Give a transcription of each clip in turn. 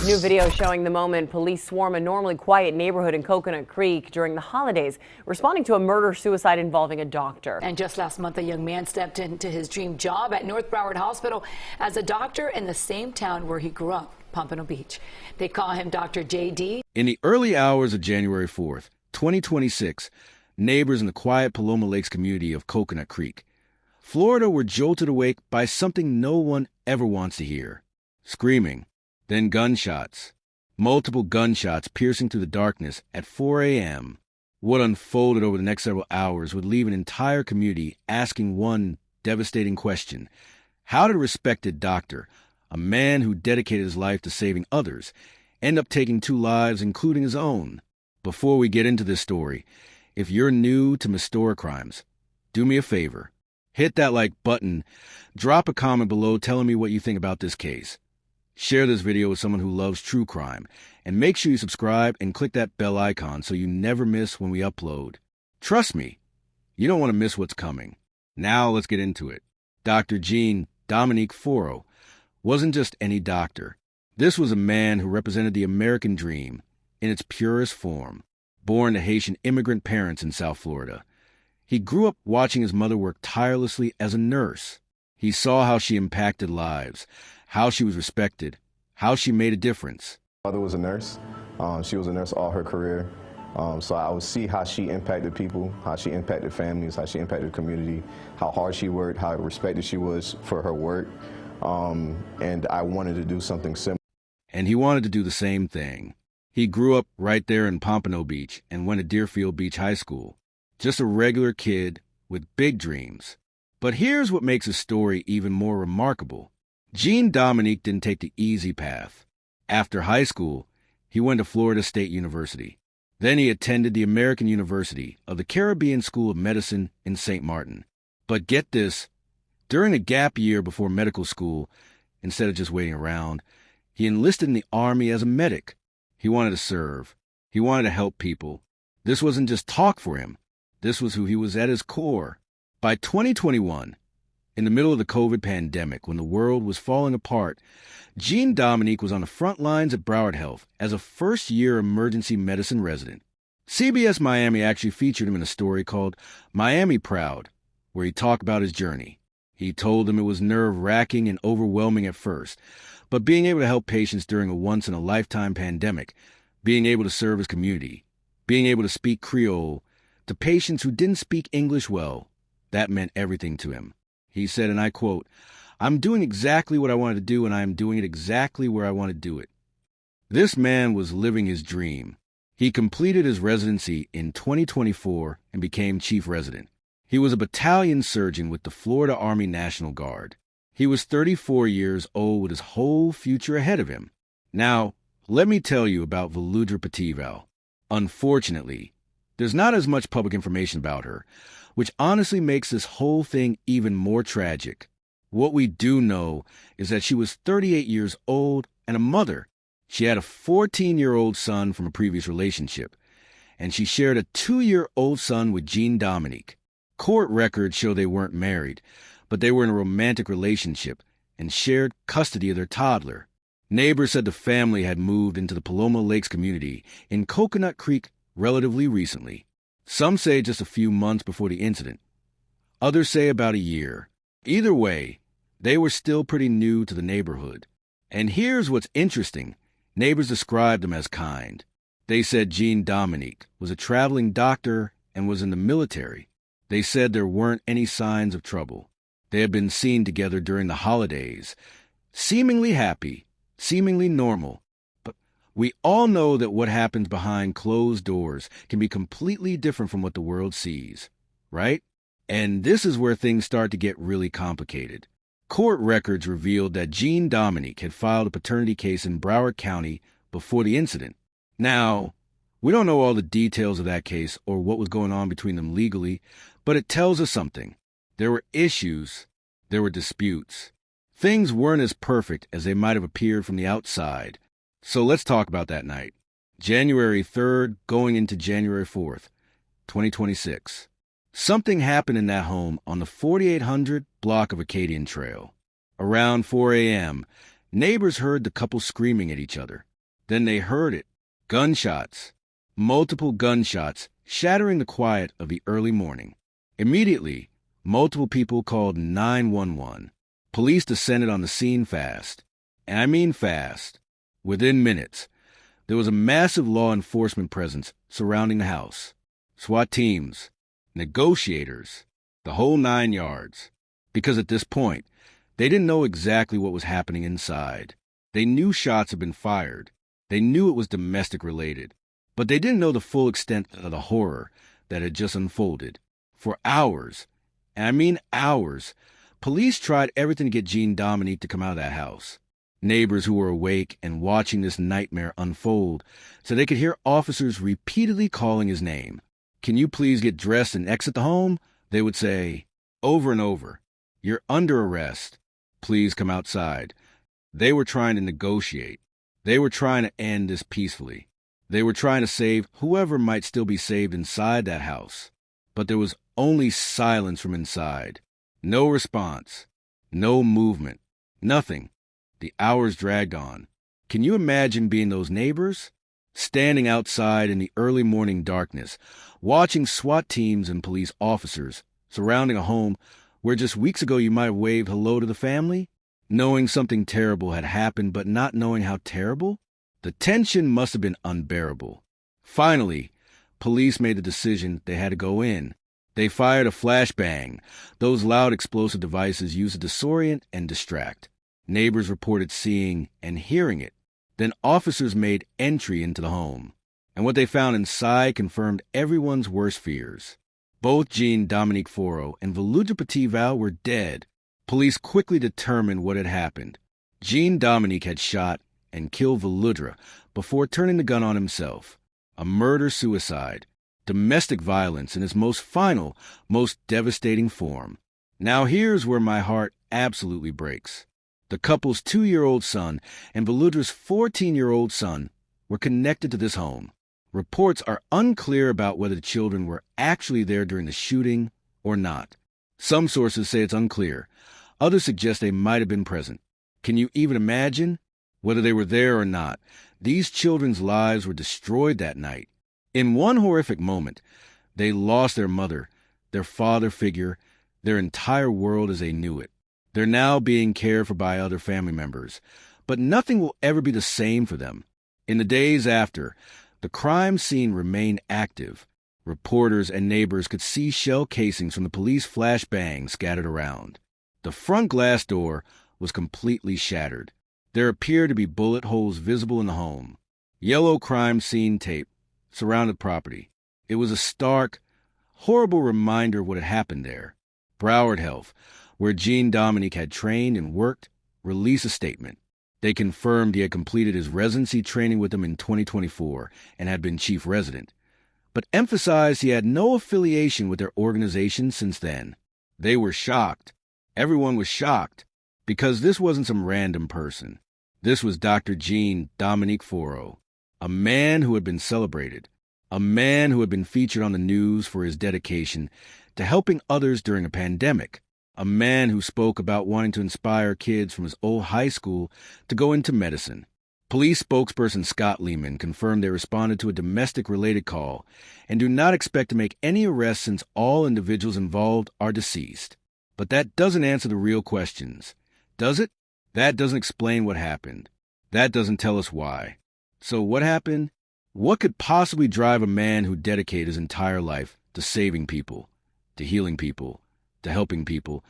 New video showing the moment police swarm a normally quiet neighborhood in Coconut Creek during the holidays, responding to a murder-suicide involving a doctor. And just last month, a young man stepped into his dream job at North Broward Hospital as a doctor in the same town where he grew up, Pompano Beach. They call him Dr. J.D. In the early hours of January 4th, 2026, neighbors in the quiet Paloma Lakes community of Coconut Creek, Florida, were jolted awake by something no one ever wants to hear: screaming. Then gunshots. Multiple gunshots piercing through the darkness at 4 a.m. What unfolded over the next several hours would leave an entire community asking one devastating question: how did a respected doctor, a man who dedicated his life to saving others, end up taking two lives, including his own? Before we get into this story, if you're new to Mystoracrimes, do me a favor. Hit that like button, drop a comment below telling me what you think about this case. Share this video with someone who loves true crime, and make sure you subscribe and click that bell icon so you never miss when we upload. Trust me, you don't want to miss what's coming. Now let's get into it. Dr. Dominique Foureau wasn't just any doctor. This was a man who represented the American dream in its purest form. Born to Haitian immigrant parents in South Florida, he grew up watching his mother work tirelessly as a nurse. He saw how she impacted lives, how she was respected, how she made a difference. My mother was a nurse. She was a nurse all her career. So I would see how she impacted people, how she impacted families, how she impacted the community, how hard she worked, how respected she was for her work. And I wanted to do something similar. And he wanted to do the same thing. He grew up right there in Pompano Beach and went to Deerfield Beach High School. Just a regular kid with big dreams. But here's what makes his story even more remarkable. Dominique didn't take the easy path. After high school, he went to Florida State University. Then he attended the American University of the Caribbean School of Medicine in St. Martin. But get this, during a gap year before medical school, instead of just waiting around, he enlisted in the Army as a medic. He wanted to serve. He wanted to help people. This wasn't just talk for him. This was who he was at his core. By 2021, in the middle of the COVID pandemic, when the world was falling apart, Dominique was on the front lines at Broward Health as a first-year emergency medicine resident. CBS Miami actually featured him in a story called Miami Proud, where he talked about his journey. He told them it was nerve-wracking and overwhelming at first, but being able to help patients during a once-in-a-lifetime pandemic, being able to serve his community, being able to speak Creole to patients who didn't speak English well, that meant everything to him. He said, and I quote, "I'm doing exactly what I wanted to do, and I am doing it exactly where I want to do it." This man was living his dream. He completed his residency in 2024 and became chief resident. He was a battalion surgeon with the Florida Army National Guard. He was 34 years old with his whole future ahead of him. Now, let me tell you about Voludra Petival. Unfortunately, there's not as much public information about her, which honestly makes this whole thing even more tragic. What we do know is that she was 38 years old and a mother. She had a 14-year-old son from a previous relationship, and she shared a 2-year-old son with Dominique. Court records show they weren't married, but they were in a romantic relationship and shared custody of their toddler. Neighbors said the family had moved into the Paloma Lakes community in Coconut Creek relatively recently. Some say just a few months before the incident. Others say about a year. Either way, they were still pretty new to the neighborhood. And here's what's interesting. Neighbors described them as kind. They said Dominique was a traveling doctor and was in the military. They said there weren't any signs of trouble. They had been seen together during the holidays, seemingly happy, seemingly normal. But we all know that what happens behind closed doors can be completely different from what the world sees, right? And this is where things start to get really complicated. Court records revealed that Dominique had filed a paternity case in Broward County before the incident. Now, we don't know all the details of that case or what was going on between them legally, but it tells us something. There were issues, there were disputes. Things weren't as perfect as they might have appeared from the outside. So let's talk about that night. January 3rd, going into January 4th, 2026. Something happened in that home on the 4800 block of Acadian Trail. Around 4 a.m., neighbors heard the couple screaming at each other. Then they heard it. Gunshots. Multiple gunshots, shattering the quiet of the early morning. Immediately, multiple people called 911. Police descended on the scene fast. And I mean fast. Within minutes, there was a massive law enforcement presence surrounding the house. SWAT teams, negotiators, the whole 9 yards. Because at this point, they didn't know exactly what was happening inside. They knew shots had been fired. They knew it was domestic related. But they didn't know the full extent of the horror that had just unfolded. For hours, and I mean hours, police tried everything to get Jean Dominique to come out of that house. Neighbors who were awake and watching this nightmare unfold so they could hear officers repeatedly calling his name. "Can you please get dressed and exit the home?" They would say, over and over. "You're under arrest. Please come outside." They were trying to negotiate. They were trying to end this peacefully. They were trying to save whoever might still be saved inside that house. But there was only silence from inside. No response. No movement. Nothing. The hours dragged on. Can you imagine being those neighbors? Standing outside in the early morning darkness, watching SWAT teams and police officers surrounding a home where just weeks ago you might have waved hello to the family? Knowing something terrible had happened, but not knowing how terrible? The tension must have been unbearable. Finally, police made the decision they had to go in. They fired a flashbang, those loud explosive devices used to disorient and distract. Neighbors reported seeing and hearing it. Then officers made entry into the home. And what they found inside confirmed everyone's worst fears. Both Jean Dominique Foureau and Volodya Petival were dead. Police quickly determined what had happened. Jean Dominique had shot and killed Volodya before turning the gun on himself. A murder-suicide. Domestic violence in its most final, most devastating form. Now here's where my heart absolutely breaks. The couple's 2-year-old son and Volodya's 14-year-old son were connected to this home. Reports are unclear about whether the children were actually there during the shooting or not. Some sources say it's unclear. Others suggest they might have been present. Can you even imagine? Whether they were there or not, these children's lives were destroyed that night. In one horrific moment, they lost their mother, their father figure, their entire world as they knew it. They're now being cared for by other family members, but nothing will ever be the same for them. In the days after, the crime scene remained active. Reporters and neighbors could see shell casings from the police flashbangs scattered around. The front glass door was completely shattered. There appeared to be bullet holes visible in the home. Yellow crime scene tape surrounded the property. It was a stark, horrible reminder of what had happened there. Broward Health, where Jean Dominique had trained and worked, released a statement. They confirmed he had completed his residency training with them in 2024 and had been chief resident, but emphasized he had no affiliation with their organization since then. They were shocked. Everyone was shocked, because this wasn't some random person. This was Dr. Jean Dominique Foureau, a man who had been celebrated, a man who had been featured on the news for his dedication to helping others during a pandemic, a man who spoke about wanting to inspire kids from his old high school to go into medicine. Police spokesperson Scott Lehman confirmed they responded to a domestic-related call and do not expect to make any arrests since all individuals involved are deceased. But that doesn't answer the real questions, does it? That doesn't explain what happened. That doesn't tell us why. So what happened? What could possibly drive a man who dedicated his entire life to saving people, to healing people, to helping people,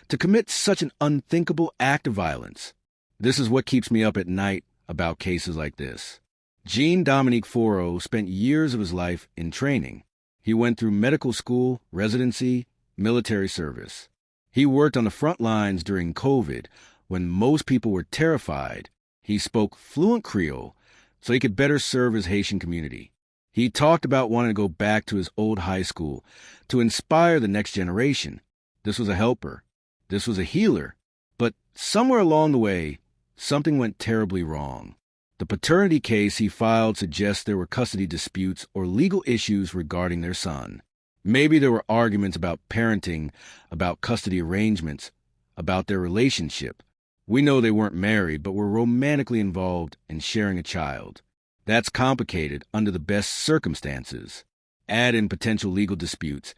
to commit such an unthinkable act of violence? This is what keeps me up at night about cases like this. Jean Dominique Foureau spent years of his life in training. He went through medical school, residency, military service. He worked on the front lines during COVID when most people were terrified. He spoke fluent Creole so he could better serve his Haitian community. He talked about wanting to go back to his old high school to inspire the next generation. This was a helper. This was a healer. But somewhere along the way, something went terribly wrong. The paternity case he filed suggests there were custody disputes or legal issues regarding their son. Maybe there were arguments about parenting, about custody arrangements, about their relationship. We know they weren't married, but were romantically involved in sharing a child. That's complicated under the best circumstances. Add in potential legal disputes,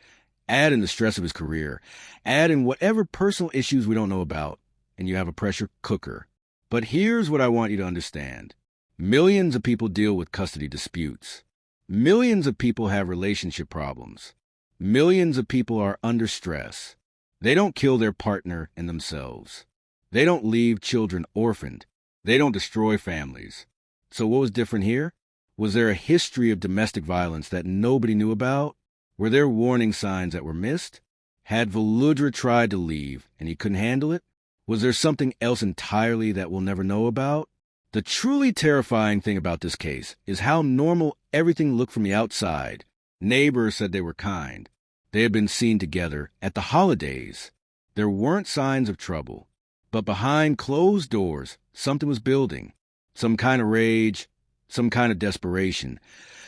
add in the stress of his career, add in whatever personal issues we don't know about, and you have a pressure cooker. But here's what I want you to understand. Millions of people deal with custody disputes. Millions of people have relationship problems. Millions of people are under stress. They don't kill their partner and themselves. They don't leave children orphaned. They don't destroy families. So what was different here? Was there a history of domestic violence that nobody knew about? Were there warning signs that were missed? Had Volodra tried to leave and he couldn't handle it? Was there something else entirely that we'll never know about? The truly terrifying thing about this case is how normal everything looked from the outside. Neighbors said they were kind. They had been seen together at the holidays. There weren't signs of trouble. But behind closed doors, something was building. Some kind of rage, some kind of desperation,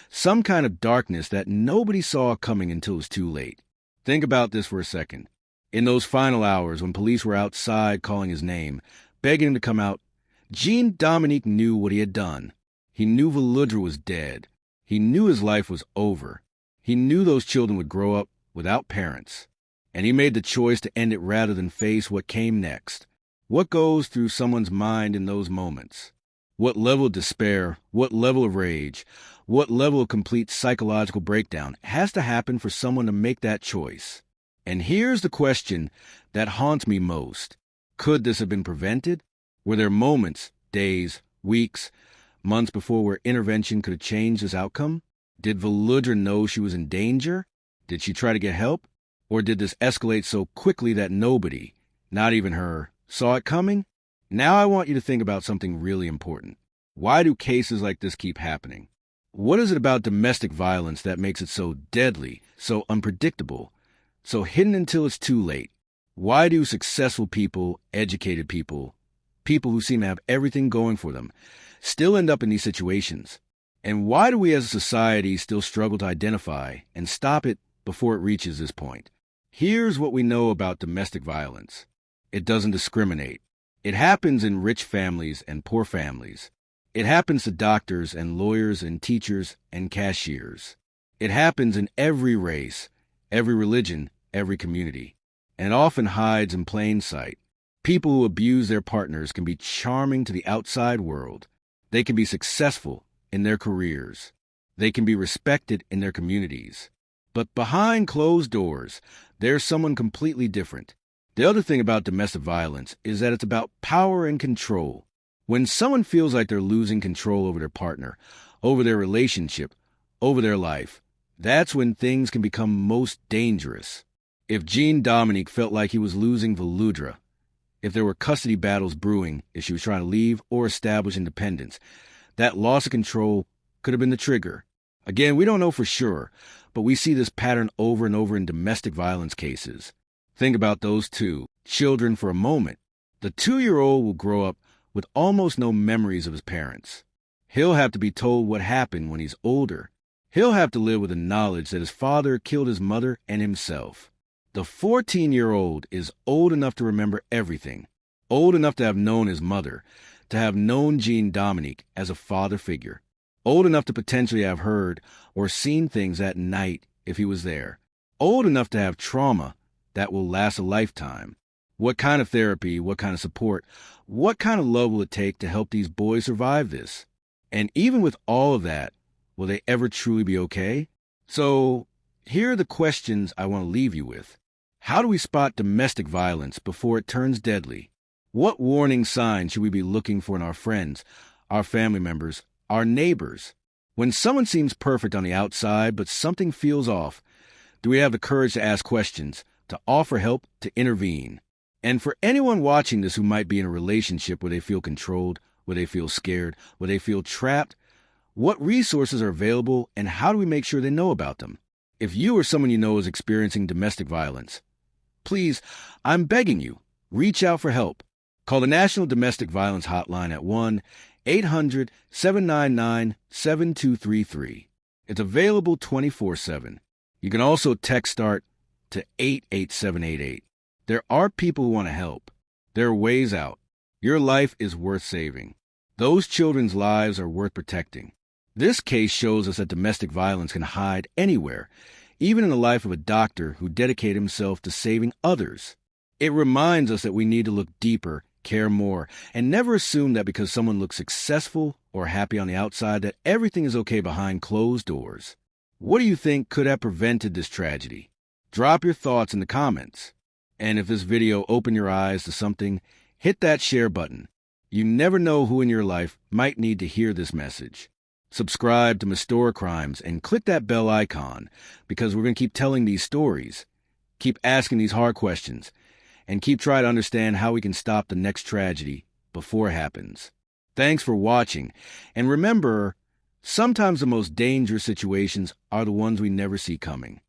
some kind of darkness that nobody saw coming until it was too late. Think about this for a second. In those final hours when police were outside calling his name, begging him to come out, Jean Dominique knew what he had done. He knew Volodra was dead. He knew his life was over. He knew those children would grow up without parents. And he made the choice to end it rather than face what came next. What goes through someone's mind in those moments? What level of despair, what level of rage, what level of complete psychological breakdown has to happen for someone to make that choice? And here's the question that haunts me most. Could this have been prevented? Were there moments, days, weeks, months before where intervention could have changed this outcome? Did Volodra know she was in danger? Did she try to get help? Or did this escalate so quickly that nobody, not even her, saw it coming? Now I want you to think about something really important. Why do cases like this keep happening? What is it about domestic violence that makes it so deadly, so unpredictable, so hidden until it's too late? Why do successful people, educated people, people who seem to have everything going for them, still end up in these situations? And why do we as a society still struggle to identify and stop it before it reaches this point? Here's what we know about domestic violence. It doesn't discriminate. It happens in rich families and poor families. It happens to doctors and lawyers and teachers and cashiers. It happens in every race, every religion, every community. And it often hides in plain sight. People who abuse their partners can be charming to the outside world. They can be successful in their careers. They can be respected in their communities. But behind closed doors, there's someone completely different. The other thing about domestic violence is that it's about power and control. When someone feels like they're losing control over their partner, over their relationship, over their life, that's when things can become most dangerous. If Jean Dominique felt like he was losing Volodra, if there were custody battles brewing, if she was trying to leave or establish independence, that loss of control could have been the trigger. Again, we don't know for sure, but we see this pattern over and over in domestic violence cases. Think about those two children for a moment. The 2-year-old will grow up with almost no memories of his parents. He'll have to be told what happened when he's older. He'll have to live with the knowledge that his father killed his mother and himself. The 14-year-old is old enough to remember everything, old enough to have known his mother, to have known Jean Dominique as a father figure, old enough to potentially have heard or seen things at night if he was there, old enough to have trauma that will last a lifetime. What kind of therapy, what kind of support, what kind of love will it take to help these boys survive this? And even with all of that, will they ever truly be okay? So here are the questions I want to leave you with. How do we spot domestic violence before it turns deadly? What warning signs should we be looking for in our friends, our family members, our neighbors? When someone seems perfect on the outside, but something feels off, do we have the courage to ask questions, to offer help, to intervene? And for anyone watching this who might be in a relationship where they feel controlled, where they feel scared, where they feel trapped, what resources are available and how do we make sure they know about them? If you or someone you know is experiencing domestic violence, please, I'm begging you, reach out for help. Call the National Domestic Violence Hotline at 1-800-799-7233. It's available 24/7. You can also text START to 88788. There are people who want to help. There are ways out. Your life is worth saving. Those children's lives are worth protecting. This case shows us that domestic violence can hide anywhere, even in the life of a doctor who dedicated himself to saving others. It reminds us that we need to look deeper, care more, and never assume that because someone looks successful or happy on the outside that everything is okay behind closed doors. What do you think could have prevented this tragedy? Drop your thoughts in the comments. And if this video opened your eyes to something, hit that share button. You never know who in your life might need to hear this message. Subscribe to Mystoracrimes and click that bell icon, because we're going to keep telling these stories, keep asking these hard questions, and keep trying to understand how we can stop the next tragedy before it happens. Thanks for watching, and remember, sometimes the most dangerous situations are the ones we never see coming.